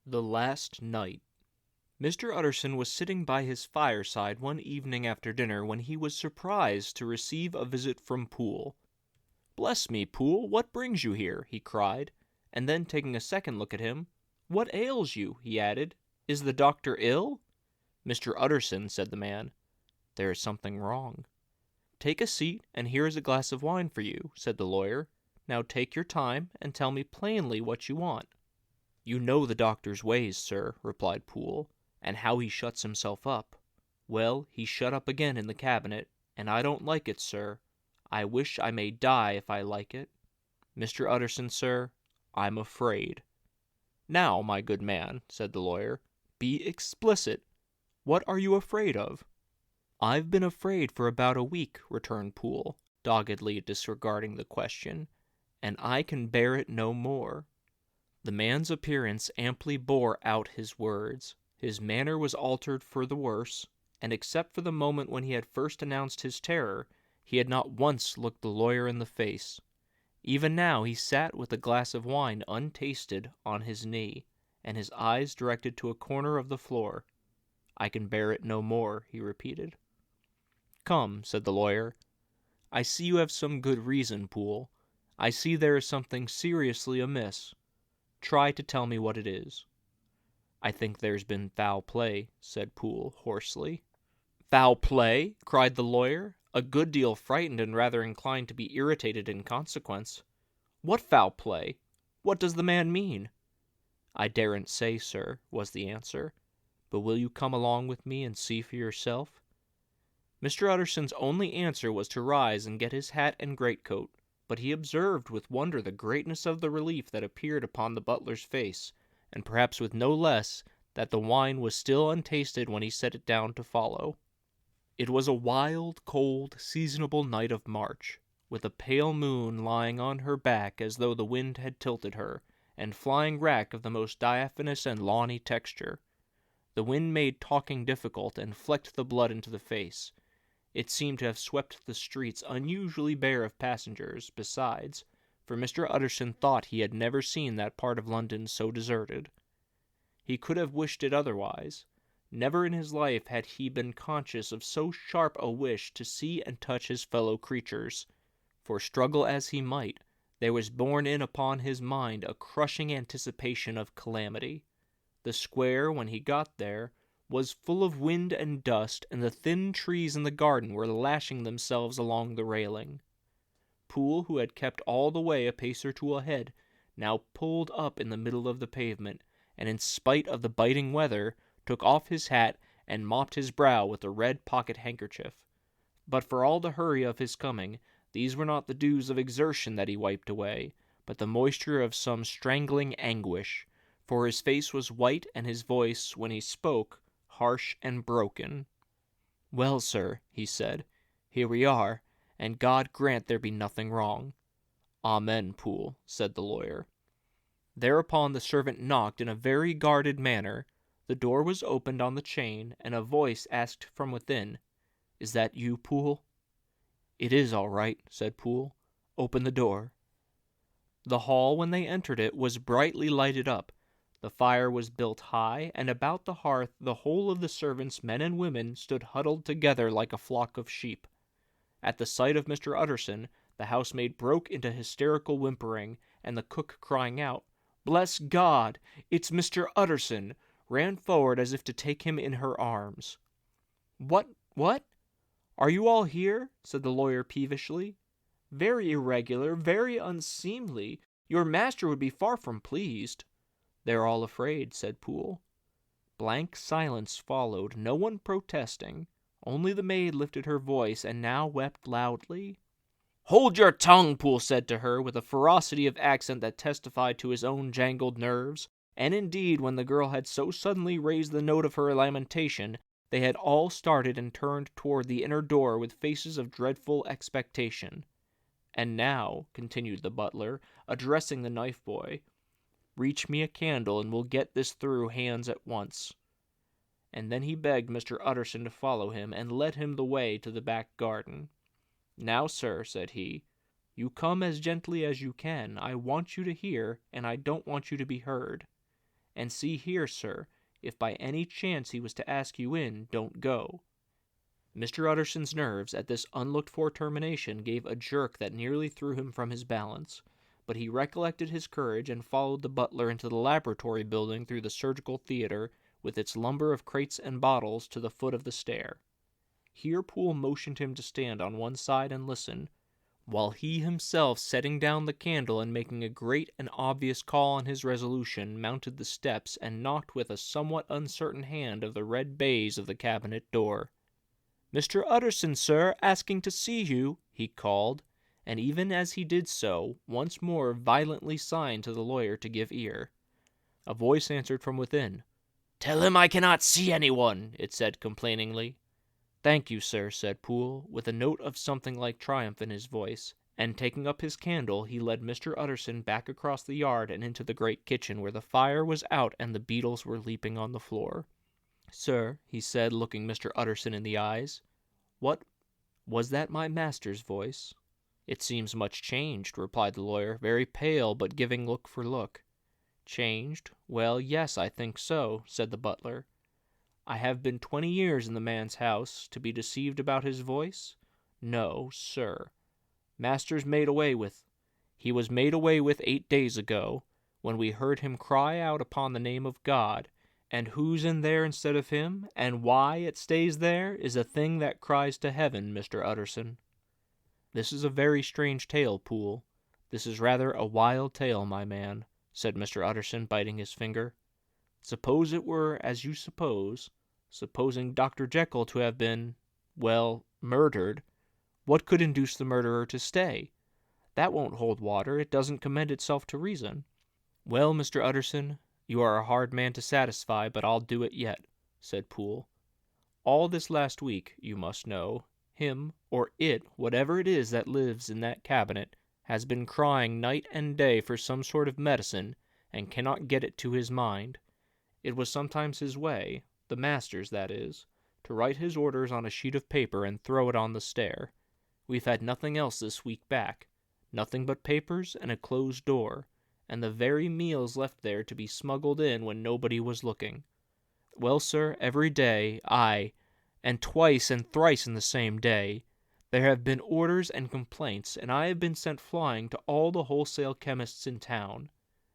The Last Night. Mr. Utterson was sitting by his fireside one evening after dinner when he was surprised to receive a visit from Poole. "Bless me, Poole, what brings you here?" he cried, and then taking a second look at him, "What ails you?" he added. "Is the doctor ill?" "Mr. Utterson," said the man, "there is something wrong." "Take a seat, and here is a glass of wine for you," said the lawyer. "Now take your time, and tell me plainly what you want." "You know the doctor's ways, sir," replied Poole, "and how he shuts himself up. Well, he's shut up again in the cabinet, and I don't like it, sir. I wish I may die if I like it. Mr. Utterson, sir, I'm afraid." "Now, my good man," said the lawyer, "be explicit. What are you afraid of?" "I've been afraid for about a week," returned Poole, doggedly disregarding the question, "and I can bear it no more." The man's appearance amply bore out his words. His manner was altered for the worse, and except for the moment when he had first announced his terror, he had not once looked the lawyer in the face. Even now he sat with a glass of wine untasted on his knee, and his eyes directed to a corner of the floor. "I can bear it no more," he repeated. "Come," said the lawyer, "I see you have some good reason, Poole. I see there is something seriously amiss. Try to tell me what it is." "I think there's been foul play," said Poole hoarsely. "Foul play!" cried the lawyer, a good deal frightened and rather inclined to be irritated in consequence. "What foul play? What does the man mean?" "I daren't say, sir," was the answer. "But will you come along with me and see for yourself?" Mr. Utterson's only answer was to rise and get his hat and greatcoat, but he observed with wonder the greatness of the relief that appeared upon the butler's face, and perhaps with no less, that the wine was still untasted when he set it down to follow. It was a wild, cold, seasonable night of March, with a pale moon lying on her back as though the wind had tilted her, and flying wrack of the most diaphanous and lawny texture. The wind made talking difficult and flecked the blood into the face. It seemed to have swept the streets unusually bare of passengers, besides, for Mr. Utterson thought he had never seen that part of London so deserted. He could have wished it otherwise. Never in his life had he been conscious of so sharp a wish to see and touch his fellow creatures, for struggle as he might, there was borne in upon his mind a crushing anticipation of calamity. The square, when he got there, was full of wind and dust, and the thin trees in the garden were lashing themselves along the railing. Poole, who had kept all the way a pace or two ahead, now pulled up in the middle of the pavement, and in spite of the biting weather, took off his hat and mopped his brow with a red pocket-handkerchief. But for all the hurry of his coming, these were not the dews of exertion that he wiped away, but the moisture of some strangling anguish, for his face was white and his voice, when he spoke, harsh and broken. "Well, sir," he said, "here we are, and God grant there be nothing wrong." "Amen, Poole," said the lawyer. Thereupon the servant knocked in a very guarded manner. The door was opened on the chain, and a voice asked from within, "Is that you, Poole?" "It is all right," said Poole. "Open the door." The hall, when they entered it, was brightly lighted up. The fire was built high, and about the hearth the whole of the servants, men and women, stood huddled together like a flock of sheep. At the sight of Mr. Utterson, the housemaid broke into hysterical whimpering, and the cook, crying out, "Bless God! It's Mr. Utterson!" ran forward as if to take him in her arms. What? Are you all here?" said the lawyer peevishly. "Very irregular, very unseemly. Your master would be far from pleased." "They're all afraid," said Poole. Blank silence followed, no one protesting. Only the maid lifted her voice, and now wept loudly. "Hold your tongue," Poole said to her, with a ferocity of accent that testified to his own jangled nerves. And indeed, when the girl had so suddenly raised the note of her lamentation, they had all started and turned toward the inner door with faces of dreadful expectation. "And now," continued the butler, addressing the knife boy, "reach me a candle, and we'll get this through hands at once." And then he begged Mr. Utterson to follow him, and led him the way to the back garden. "Now, sir," said he, "you come as gently as you can. I want you to hear, and I don't want you to be heard." And see here, sir, if by any chance he was to ask you in, don't go." Mr. Utterson's nerves at this unlooked-for termination gave a jerk that nearly threw him from his balance, but he recollected his courage and followed the butler into the laboratory building through the surgical theater with its lumber of crates and bottles to the foot of the stair. Here Poole motioned him to stand on one side and listen, while he himself, setting down the candle and making a great and obvious call on his resolution, mounted the steps and knocked with a somewhat uncertain hand of the red baize of the cabinet door. "Mr. Utterson, sir, asking to see you," he called, and even as he did so, once more violently signed to the lawyer to give ear. A voice answered from within. "Tell him I cannot see anyone," it said complainingly. "Thank you, sir," said Poole, with a note of something like triumph in his voice, and taking up his candle, he led Mr. Utterson back across the yard and into the great kitchen, where the fire was out and the beetles were leaping on the floor. "Sir," he said, looking Mr. Utterson in the eyes, "what was that my master's voice?" "It seems much changed," replied the lawyer, very pale, but giving look for look. "Changed? Well, yes, I think so," said the butler. "I have been 20 years in the man's house, to be deceived about his voice? No, sir. Master's made away with. He was made away with 8 days ago, when we heard him cry out upon the name of God, and who's in there instead of him, and why it stays there, is a thing that cries to heaven, Mr. Utterson." "This is a very strange tale, Poole. This is rather a wild tale, my man," said Mr. Utterson, biting his finger. "Suppose it were as you suppose, supposing Dr. Jekyll to have been, murdered, what could induce the murderer to stay? That won't hold water. It doesn't commend itself to reason." "Well, Mr. Utterson, you are a hard man to satisfy, but I'll do it yet," said Poole. "All this last week, you must know, him, or it, whatever it is that lives in that cabinet, has been crying night and day for some sort of medicine, and cannot get it to his mind. It was sometimes his way, the master's that is, to write his orders on a sheet of paper and throw it on the stair. We've had nothing else this week back, nothing but papers and a closed door, and the very meals left there to be smuggled in when nobody was looking. Well, sir, every day, aye, and twice and thrice in the same day, there have been orders and complaints, and I have been sent flying to all the wholesale chemists in town.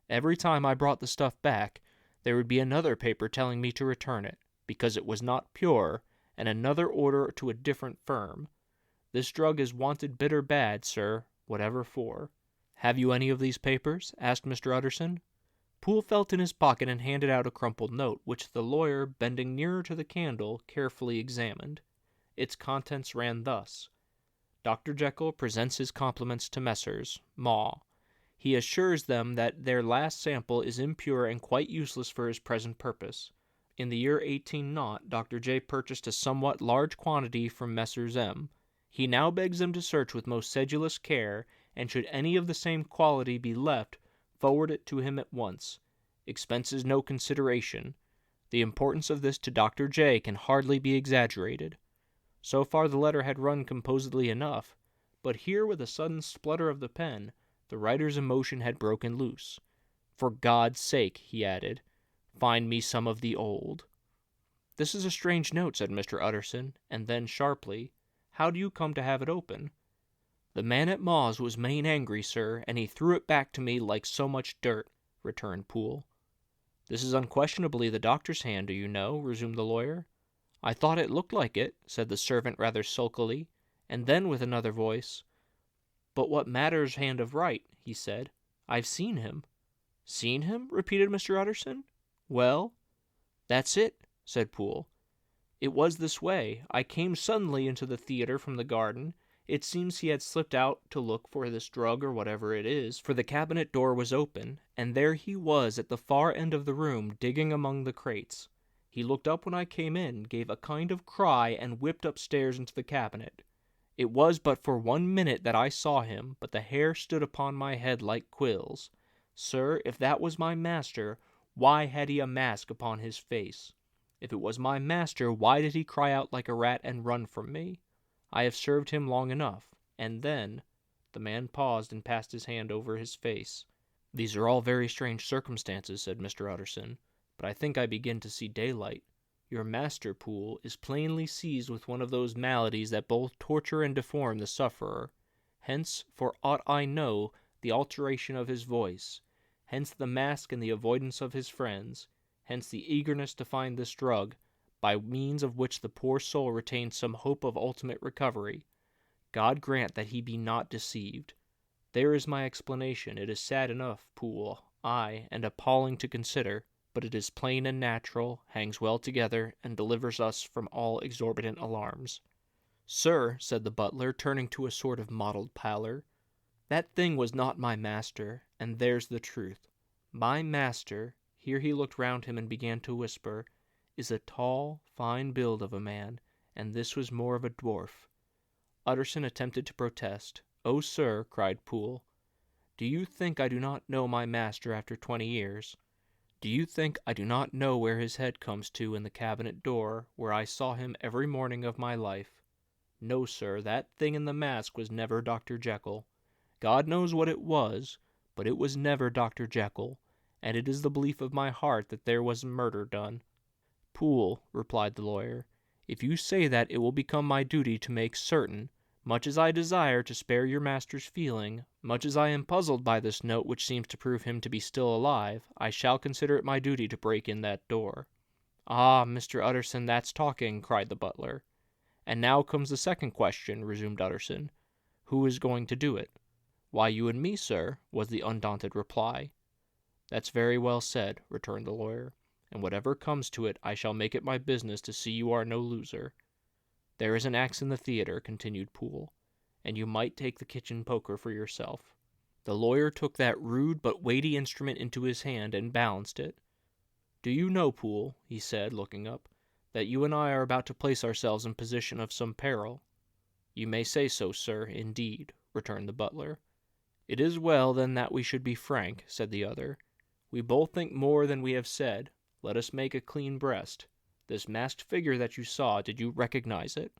Every time I brought the stuff back, there would be another paper telling me to return it, because it was not pure, and another order to a different firm. This drug is wanted bitter bad, sir, whatever for." "Have you any of these papers?" asked Mr. Utterson. Poole felt in his pocket and handed out a crumpled note, which the lawyer, bending nearer to the candle, carefully examined. Its contents ran thus: "Dr. Jekyll presents his compliments to Messrs. Maw. He assures them that their last sample is impure and quite useless for his present purpose. In the year 18 Dr. J purchased a somewhat large quantity from Messrs. M. He now begs them to search with most sedulous care, and should any of the same quality be left, forward it to him at once. Expenses no consideration. The importance of this to Dr. J can hardly be exaggerated." So far the letter had run composedly enough, but here, with a sudden splutter of the pen, the writer's emotion had broken loose. "For God's sake," he added, "find me some of the old." "This is a strange note," said Mr. Utterson, and then sharply, "how do you come to have it open?" "The man at Maw's was main angry, sir, and he threw it back to me like so much dirt," returned Poole. "This is unquestionably the doctor's hand, do you know?" resumed the lawyer. "I thought it looked like it," said the servant rather sulkily, and then with another voice, "But what matters hand of right?" he said. "I've seen him." "Seen him?" repeated Mr. Utterson. "Well?" "That's it," said Poole. "It was this way. I came suddenly into the theater from the garden. It seems he had slipped out to look for this drug or whatever it is, for the cabinet door was open, and there he was at the far end of the room digging among the crates. He looked up when I came in, gave a kind of cry, and whipped upstairs into the cabinet. It was but for 1 minute that I saw him, but the hair stood upon my head like quills. Sir, if that was my master, why had he a mask upon his face? If it was my master, why did he cry out like a rat and run from me? I have served him long enough. And then—" The man paused and passed his hand over his face. "These are all very strange circumstances," said Mr. Utterson. but I think I begin to see daylight. Your master, Poole, is plainly seized with one of those maladies that both torture and deform the sufferer. Hence, for aught I know, the alteration of his voice. Hence the mask and the avoidance of his friends. Hence the eagerness to find this drug, by means of which the poor soul retains some hope of ultimate recovery. God grant that he be not deceived. There is my explanation. It is sad enough, Poole, ay, and appalling to consider, but it is plain and natural, hangs well together, and delivers us from all exorbitant alarms. Sir, said the butler, turning to a sort of mottled pallor, that thing was not my master, and there's the truth. My master, here he looked round him and began to whisper, is a tall, fine build of a man, and this was more of a dwarf. Utterson attempted to protest. "Oh, sir," cried Poole, "do you think I do not know my master after 20 years? Do you think I do not know where his head comes to in the cabinet door, where I saw him every morning of my life? No, sir, that thing in the mask was never Dr. Jekyll. God knows what it was, but it was never Dr. Jekyll, and it is the belief of my heart that there was murder done." "Poole," replied the lawyer, "if you say that, it will become my duty to make certain. Much as I desire to spare your master's feeling, much as I am puzzled by this note which seems to prove him to be still alive, I shall consider it my duty to break in that door." "Ah, Mr. Utterson, that's talking," cried the butler. "And now comes the second question," resumed Utterson. "Who is going to do it?" "Why, you and me, sir," was the undaunted reply. "That's very well said," returned the lawyer, "and whatever comes to it, I shall make it my business to see you are no loser. There is an axe in the theater," continued Poole, "and you might take the kitchen poker for yourself." The lawyer took that rude but weighty instrument into his hand and balanced it. "Do you know, Poole," he said, looking up, "that you and I are about to place ourselves in position of some peril?" "You may say so, sir, indeed," returned the butler. "It is well, then, that we should be frank," said the other. "We both think more than we have said. Let us make a clean breast. This masked figure that you saw, did you recognize it?"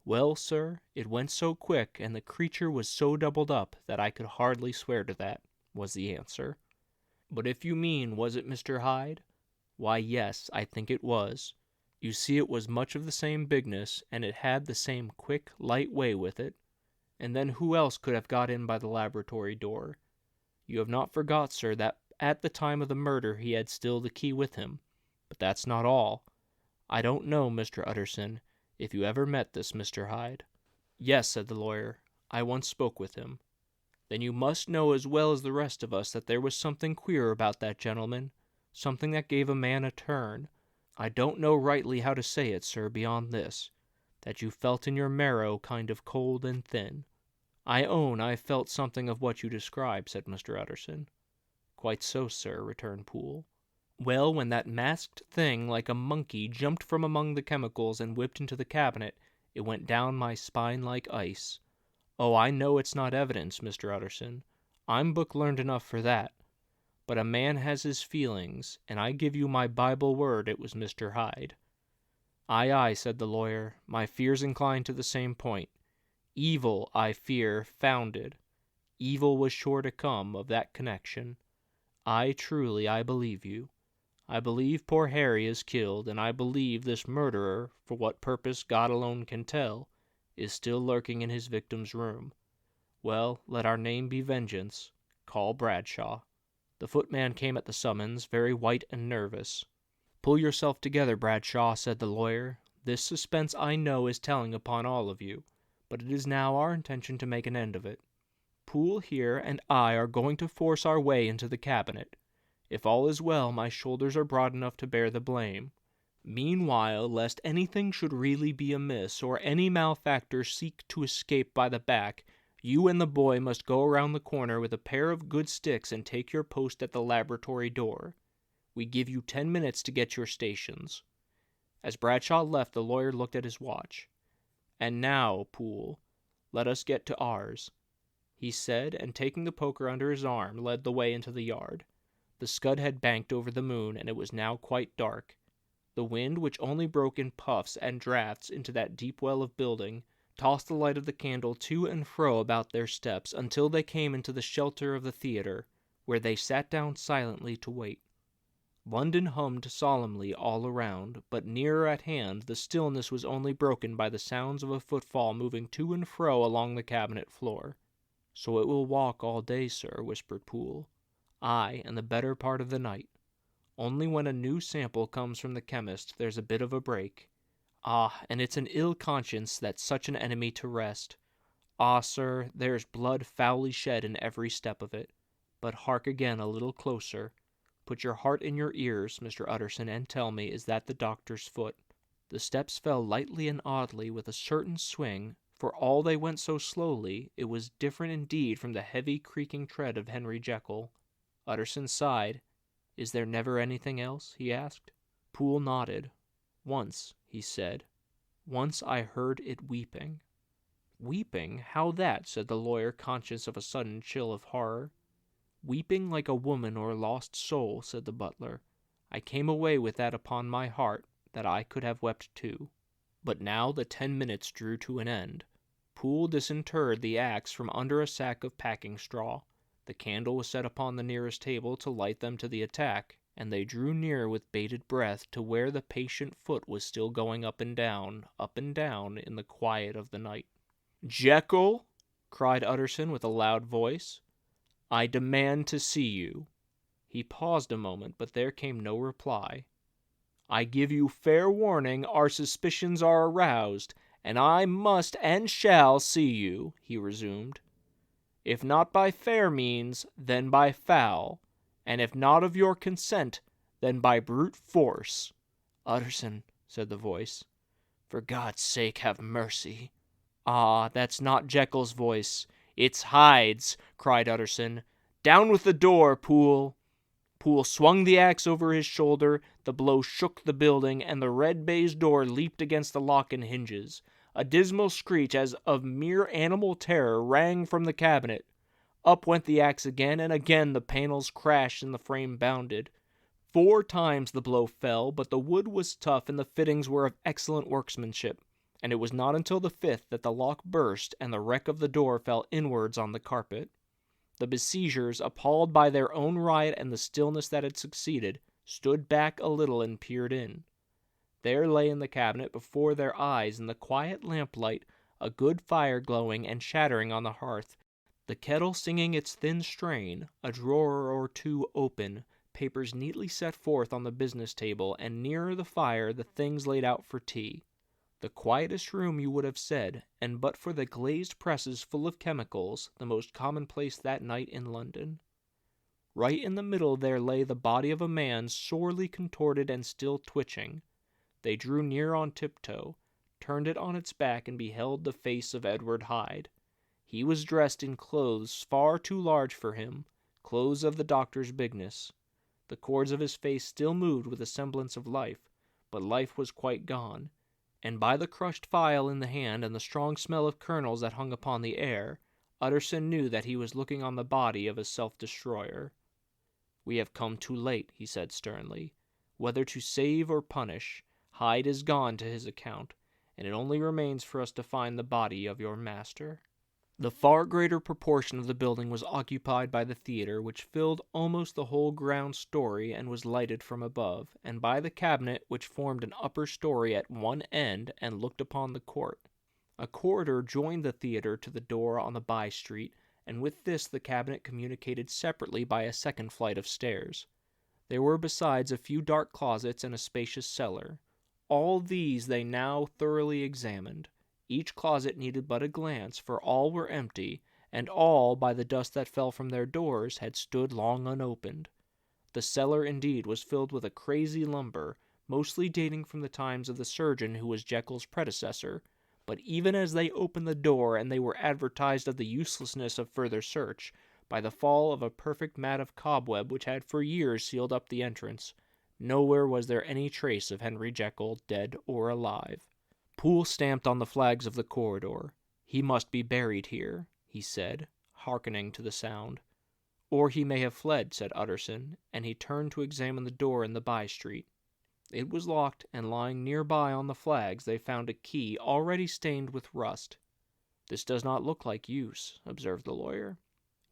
"Well, sir, it went so quick, and the creature was so doubled up, that I could hardly swear to that," was the answer. "But if you mean, was it Mr. Hyde? Why, yes, I think it was. You see, it was much of the same bigness, and it had the same quick, light way with it. And then who else could have got in by the laboratory door? You have not forgot, sir, that at the time of the murder he had still the key with him. But that's not all. I don't know, Mr. Utterson, if you ever met this Mr. Hyde." "Yes," said the lawyer, "I once spoke with him." "Then you must know as well as the rest of us that there was something queer about that gentleman, something that gave a man a turn. I don't know rightly how to say it, sir, beyond this, that you felt in your marrow kind of cold and thin." "I own I felt something of what you describe," said Mr. Utterson. "Quite so, sir," returned Poole. "Well, when that masked thing like a monkey jumped from among the chemicals and whipped into the cabinet, it went down my spine like ice. Oh, I know it's not evidence, Mr. Utterson. I'm book-learned enough for that. But a man has his feelings, and I give you my Bible word it was Mr. Hyde." "Aye, aye," said the lawyer, "my fears incline to the same point. Evil, I fear, founded. Evil was sure to come of that connection. Aye, truly, I believe you. I believe poor Harry is killed, and I believe this murderer, for what purpose God alone can tell, is still lurking in his victim's room. Well, let our name be vengeance. Call Bradshaw." The footman came at the summons, very white and nervous. "Pull yourself together, Bradshaw," said the lawyer. "This suspense I know is telling upon all of you, but it is now our intention to make an end of it. Poole here and I are going to force our way into the cabinet. If all is well, my shoulders are broad enough to bear the blame. Meanwhile, lest anything should really be amiss, or any malefactor seek to escape by the back, you and the boy must go around the corner with a pair of good sticks and take your post at the laboratory door. We give you 10 minutes to get your stations." As Bradshaw left, the lawyer looked at his watch. "And now, Poole, let us get to ours," he said, and taking the poker under his arm, led the way into the yard. The scud had banked over the moon, and it was now quite dark. The wind, which only broke in puffs and draughts into that deep well of building, tossed the light of the candle to and fro about their steps until they came into the shelter of the theater, where they sat down silently to wait. London hummed solemnly all around, but nearer at hand the stillness was only broken by the sounds of a footfall moving to and fro along the cabinet floor. "So it will walk all day, sir," whispered Poole. "Aye, and the better part of the night. Only when a new sample comes from the chemist there's a bit of a break. Ah, and it's an ill conscience that's such an enemy to rest. Ah, sir, there's blood foully shed in every step of it. But hark again a little closer. Put your heart in your ears, Mr. Utterson, and tell me, is that the doctor's foot?" The steps fell lightly and oddly, with a certain swing. For all they went so slowly, it was different indeed from the heavy creaking tread of Henry Jekyll. Utterson sighed. "Is there never anything else?" he asked. Poole nodded. "Once," he said. "Once I heard it weeping." "Weeping? How that?" said the lawyer, conscious of a sudden chill of horror. "Weeping like a woman or lost soul," said the butler. "I came away with that upon my heart, that I could have wept too." But now the 10 minutes drew to an end. Poole disinterred the axe from under a sack of packing straw. The candle was set upon the nearest table to light them to the attack, and they drew near with bated breath to where the patient foot was still going up and down, in the quiet of the night. "Jekyll," cried Utterson with a loud voice, "I demand to see you." He paused a moment, but there came no reply. "I give you fair warning, our suspicions are aroused, and I must and shall see you," he resumed. "If not by fair means, then by foul, and if not of your consent, then by brute force." "Utterson," said the voice, "for God's sake have mercy." "Ah, that's not Jekyll's voice. It's Hyde's," cried Utterson. "Down with the door, Poole." Poole swung the axe over his shoulder, the blow shook the building, and the red baize door leaped against the lock and hinges. A dismal screech as of mere animal terror rang from the cabinet. Up went the axe again, and again the panels crashed and the frame bounded. 4 times the blow fell, but the wood was tough and the fittings were of excellent workmanship, and it was not until the 5th that the lock burst and the wreck of the door fell inwards on the carpet. The besiegers, appalled by their own riot and the stillness that had succeeded, stood back a little and peered in. There lay in the cabinet before their eyes, in the quiet lamplight, a good fire glowing and chattering on the hearth, the kettle singing its thin strain, a drawer or two open, papers neatly set forth on the business table, and nearer the fire the things laid out for tea. The quietest room, you would have said, and but for the glazed presses full of chemicals, the most commonplace that night in London. Right in the middle there lay the body of a man, sorely contorted and still twitching. They drew near on tiptoe, turned it on its back, and beheld the face of Edward Hyde. He was dressed in clothes far too large for him, clothes of the doctor's bigness. The cords of his face still moved with a semblance of life, but life was quite gone, and by the crushed phial in the hand and the strong smell of kernels that hung upon the air, Utterson knew that he was looking on the body of a self-destroyer. "We have come too late," he said sternly. "Whether to save or punish, Hyde is gone to his account, and it only remains for us to find the body of your master." The far greater proportion of the building was occupied by the theater, which filled almost the whole ground story and was lighted from above, and by the cabinet, which formed an upper story at one end and looked upon the court. A corridor joined the theater to the door on the by-street, and with this the cabinet communicated separately by a second flight of stairs. There were besides a few dark closets and a spacious cellar. All these they now thoroughly examined. Each closet needed but a glance, for all were empty, and all, by the dust that fell from their doors, had stood long unopened. The cellar, indeed, was filled with a crazy lumber, mostly dating from the times of the surgeon who was Jekyll's predecessor, but even as they opened the door and they were advertised of the uselessness of further search, by the fall of a perfect mat of cobweb which had for years sealed up the entrance, nowhere was there any trace of Henry Jekyll, dead or alive. Poole stamped on the flags of the corridor. "He must be buried here," he said, hearkening to the sound. "Or he may have fled," said Utterson, and he turned to examine the door in the by-street. It was locked, and lying nearby on the flags they found a key already stained with rust. "This does not look like use," observed the lawyer.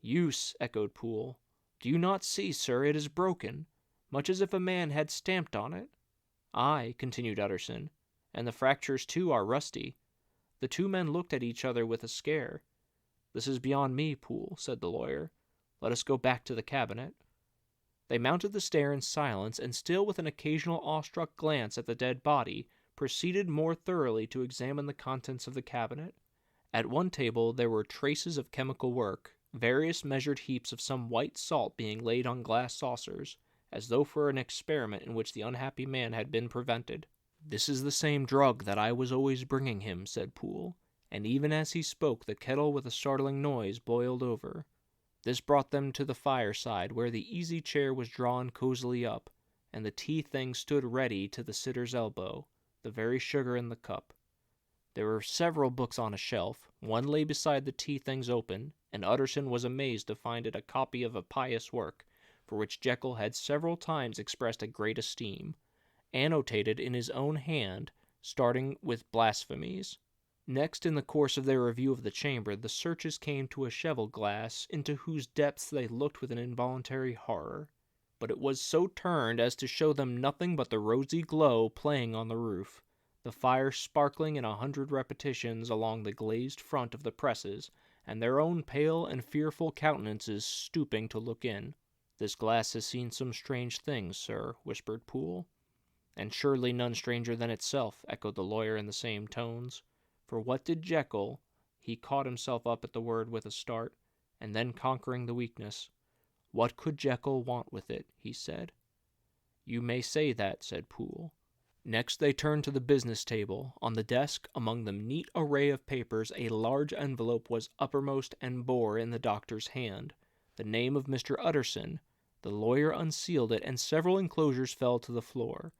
"Use!" echoed Poole. "Do you not see, sir, it is broken? much as if a man had stamped on it. Aye, continued Utterson, and the fractures too are rusty. The two men looked at each other with a scare. This is beyond me, Poole, said the lawyer. Let us go back to the cabinet. They mounted the stair in silence, and still with an occasional awestruck glance at the dead body, proceeded more thoroughly to examine the contents of the cabinet. At one table there were traces of chemical work, various measured heaps of some white salt being laid on glass saucers, as though for an experiment in which the unhappy man had been prevented. This is the same drug that I was always bringing him, said Poole, and even as he spoke the kettle with a startling noise boiled over. This brought them to the fireside, where the easy chair was drawn cosily up, and the tea thing stood ready to the sitter's elbow, the very sugar in the cup. There were several books on a shelf. One lay beside the tea things open, and Utterson was amazed to find it a copy of a pious work, for which Jekyll had several times expressed a great esteem, annotated in his own hand, starting with blasphemies. Next, in the course of their review of the chamber, the searchers came to a cheval-glass, into whose depths they looked with an involuntary horror. But it was so turned as to show them nothing but the rosy glow playing on the roof, the fire sparkling in 100 repetitions along the glazed front of the presses, and their own pale and fearful countenances stooping to look in. "This glass has seen some strange things, sir," whispered Poole. "And surely none stranger than itself," echoed the lawyer in the same tones. For what did Jekyll— he caught himself up at the word with a start, and then conquering the weakness. "What could Jekyll want with it?" he said. "You may say that," said Poole. Next they turned to the business table. On the desk, among the neat array of papers, a large envelope was uppermost and bore in the doctor's hand the name of Mr. Utterson. The lawyer unsealed it, and several enclosures fell to the floor.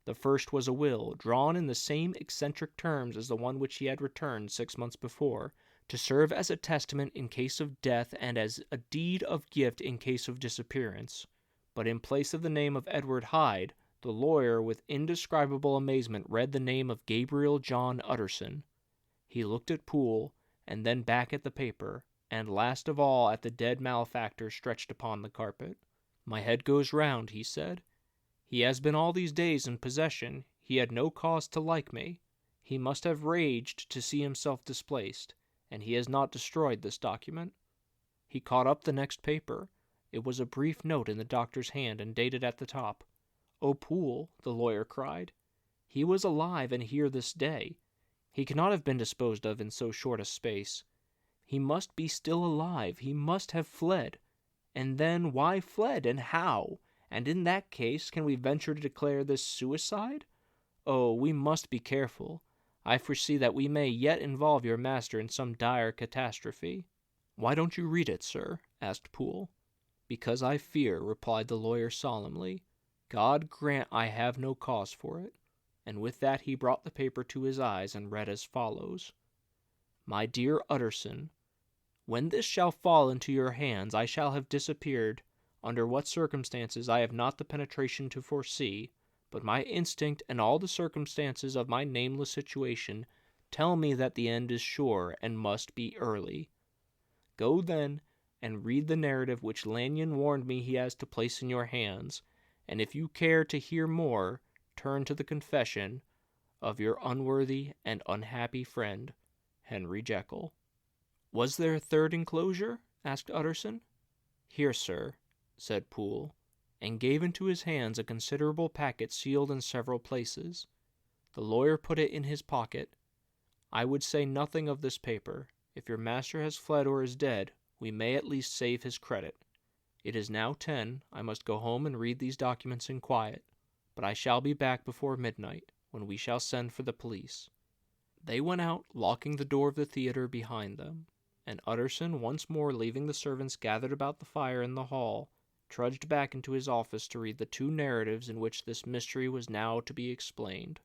The first was a will, drawn in the same eccentric terms as the one which he had returned 6 months before, to serve as a testament in case of death and as a deed of gift in case of disappearance. But in place of the name of Edward Hyde, the lawyer with indescribable amazement read the name of Gabriel John Utterson. He looked at Poole, and then back at the paper, and last of all at the dead malefactor stretched upon the carpet. "My head goes round," he said. "He has been all these days in possession. He had no cause to like me. He must have raged to see himself displaced, and he has not destroyed this document." He caught up the next paper. It was a brief note in the doctor's hand and dated at the top. "Oh, Poole," the lawyer cried, "he was alive and here this day. He cannot have been disposed of in so short a space. He must be still alive. He must have fled. And then why fled, and how? And in that case, can we venture to declare this suicide? Oh, we must be careful. I foresee that we may yet involve your master in some dire catastrophe." "Why don't you read it, sir?" asked Poole. "Because I fear," replied the lawyer solemnly. "God grant I have no cause for it." And with that he brought the paper to his eyes and read as follows: "My dear Utterson, when this shall fall into your hands, I shall have disappeared. Under what circumstances I have not the penetration to foresee, but my instinct and all the circumstances of my nameless situation tell me that the end is sure and must be early. Go then and read the narrative which Lanyon warned me he has to place in your hands, and if you care to hear more, turn to the confession of your unworthy and unhappy friend, Henry Jekyll." "Was there a third enclosure?" asked Utterson. "Here, sir," said Poole, and gave into his hands a considerable packet sealed in several places. The lawyer put it in his pocket. "I would say nothing of this paper. If your master has fled or is dead, we may at least save his credit. It is now 10. I must go home and read these documents in quiet, but I shall be back before midnight, when we shall send for the police." They went out, locking the door of the theater behind them, and Utterson, once more leaving the servants gathered about the fire in the hall, trudged back into his office to read the 2 narratives in which this mystery was now to be explained.